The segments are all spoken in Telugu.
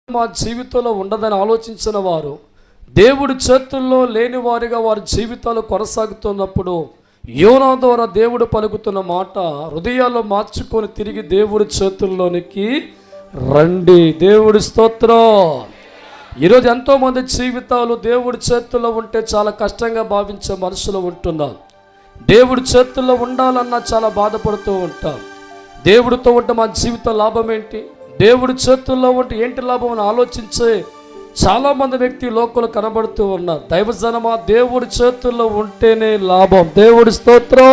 మా జీవితంలో ఉండదని ఆలోచించిన వారు దేవుడి చేతుల్లో లేని వారిగా వారి జీవితాలు కొనసాగుతున్నప్పుడు యోనా ద్వారా దేవుడు పలుకుతున్న మాట హృదయాల్లో మార్చుకొని తిరిగి దేవుడి చేతుల్లోనికి రండి. దేవుడి స్తోత్రం. ఈరోజు ఎంతోమంది జీవితాలు దేవుడి చేతుల్లో ఉంటే చాలా కష్టంగా భావించే మనుషులు ఉంటున్నారు. దేవుడి చేతుల్లో ఉండాలన్నా చాలా బాధపడుతూ ఉంటాం. దేవుడితో ఉంటే మా జీవిత లాభం ఏంటి, దేవుడి చేతుల్లో ఉంటే ఏంటి లాభం అని ఆలోచించే చాలామంది వ్యక్తి లోకంలో కనబడుతూ ఉన్నారు. దైవజనమా, దేవుడి చేతుల్లో ఉంటేనే లాభం. దేవుడి స్తోత్రం,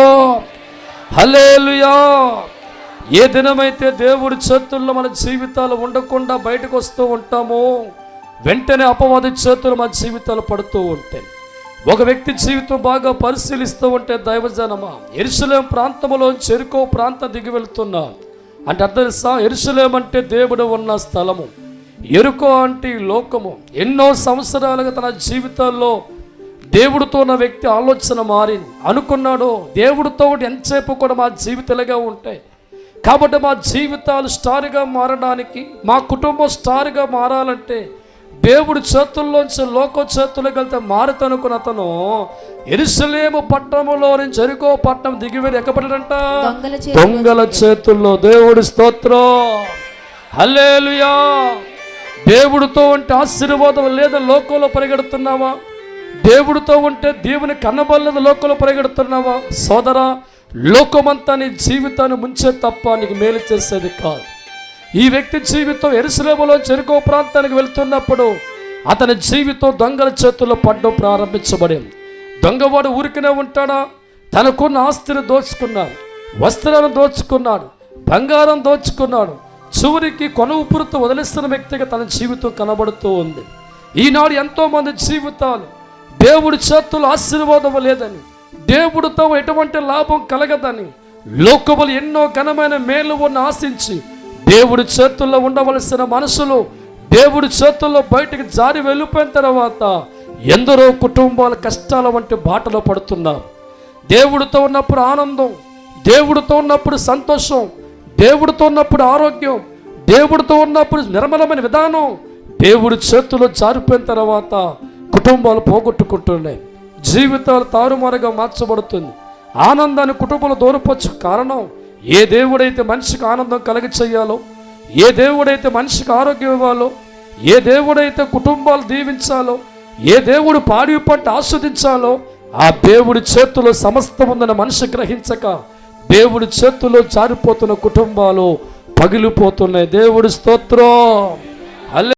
హల్లెలూయా. ఏ దినమైతే దేవుడి చేతుల్లో మన జీవితాలు ఉండకుండా బయటకు వస్తూ ఉంటామో వెంటనే అపవాది చేతులు మన జీవితాలు పడుతూ ఉంటాయి. ఒక వ్యక్తి జీవితం బాగా పరిశీలిస్తూ ఉంటే దైవజనమా, యెరూషలేము ప్రాంతంలో చెరికో ప్రాంతం దిగి వెళ్తున్నా అంటే అర్థం తెలుసా? యెరూషలేము అంటే దేవుడు ఉన్న స్థలము, ఎరుకో అంటే లోకము. ఎన్నో సంవత్సరాలుగా తన జీవితాల్లో దేవుడితో ఉన్న వ్యక్తి ఆలోచన మారింది. అనుకున్నాడు, దేవుడితో ఎంతసేపు కూడా మా జీవితాలుగా ఉంటాయి కాబట్టి మా జీవితాలు స్టార్గా మారడానికి, మా కుటుంబం స్టార్గా మారాలంటే దేవుడి చేతుల్లోంచి లోక చేతుల్లోకి వెళ్తే మారుతనుకున్న అతను యెరూషలేము పట్టణంలో నుంచి జెరికో పట్టణం దిగివేరి ఎక్కబడ్డాడంట దొంగల చేతుల్లో. దేవుడి స్తోత్రం, హల్లెలూయా. దేవుడితో ఉంటే ఆశీర్వాదం లేదా లోకంలో పరిగెడుతున్నావా? దేవుడితో ఉంటే దేవుని కన్నబల్లదు లోకంలో పరిగెడుతున్నావా? సోదరా, లోకమంతా నీ జీవితాన్ని ముంచే తప్ప నీకు మేలు చేసేది కాదు. ఈ వ్యక్తి జీవితం యెరూషలేములో జెరికో ప్రాంతానికి వెళ్తున్నప్పుడు అతని జీవితం దొంగల చేతుల్లో పడడం ప్రారంభించబడింది. దొంగవాడు ఊరికనే ఉంటాడా? తనకున్న ఆస్తిని దోచుకున్నాడు, వస్త్రాలను దోచుకున్నాడు, బంగారం దోచుకున్నాడు. చివరికి కొన ఊపిరితో వదిలిస్తున్న వ్యక్తిగా తన జీవితం కనబడుతూ ఉంది. ఈనాడు ఎంతోమంది జీవితాలు దేవుడి చేతుల్లో ఆశీర్వాదం లేదని, దేవుడితో ఎటువంటి లాభం కలగదని, లోకములు ఎన్నో ఘనమైన మేలు ఉన్న ఆశించి దేవుడి చేతుల్లో ఉండవలసిన మనుషులు దేవుడి చేతుల్లో బయటికి జారి వెళ్ళిపోయిన తర్వాత ఎందరో కుటుంబాల కష్టాల వంటి బాటలో పడుతున్నారు. దేవుడితో ఉన్నప్పుడు ఆనందం, దేవుడితో ఉన్నప్పుడు సంతోషం, దేవుడితో ఉన్నప్పుడు ఆరోగ్యం, దేవుడితో ఉన్నప్పుడు నిర్మలమైన విధానం, దేవుడి చేతుల్లో జారిపోయిన తర్వాత కుటుంబాలు పోగొట్టుకుంటున్నాయి, జీవితాలు తారుమారుగా మార్చబడుతుంది. ఆనందాన్ని కుటుంబాలు దూరపచ్చు కారణం ఏ దేవుడైతే మనిషికి ఆనందం కలిగి చేయాలో, ఏ దేవుడైతే మనిషికి ఆరోగ్యం ఇవ్వాలో, ఏ దేవుడైతే కుటుంబాలు దీవించాలో, ఏ దేవుడు పాడి పంట ఆస్వాదించాలో ఆ దేవుడి చేతుల్లో సమస్తం ఉందని మనిషి గ్రహించక దేవుడి చేతుల్లో జారిపోతున్న కుటుంబాలు పగిలిపోతున్నాయి. దేవుడి స్తోత్రం.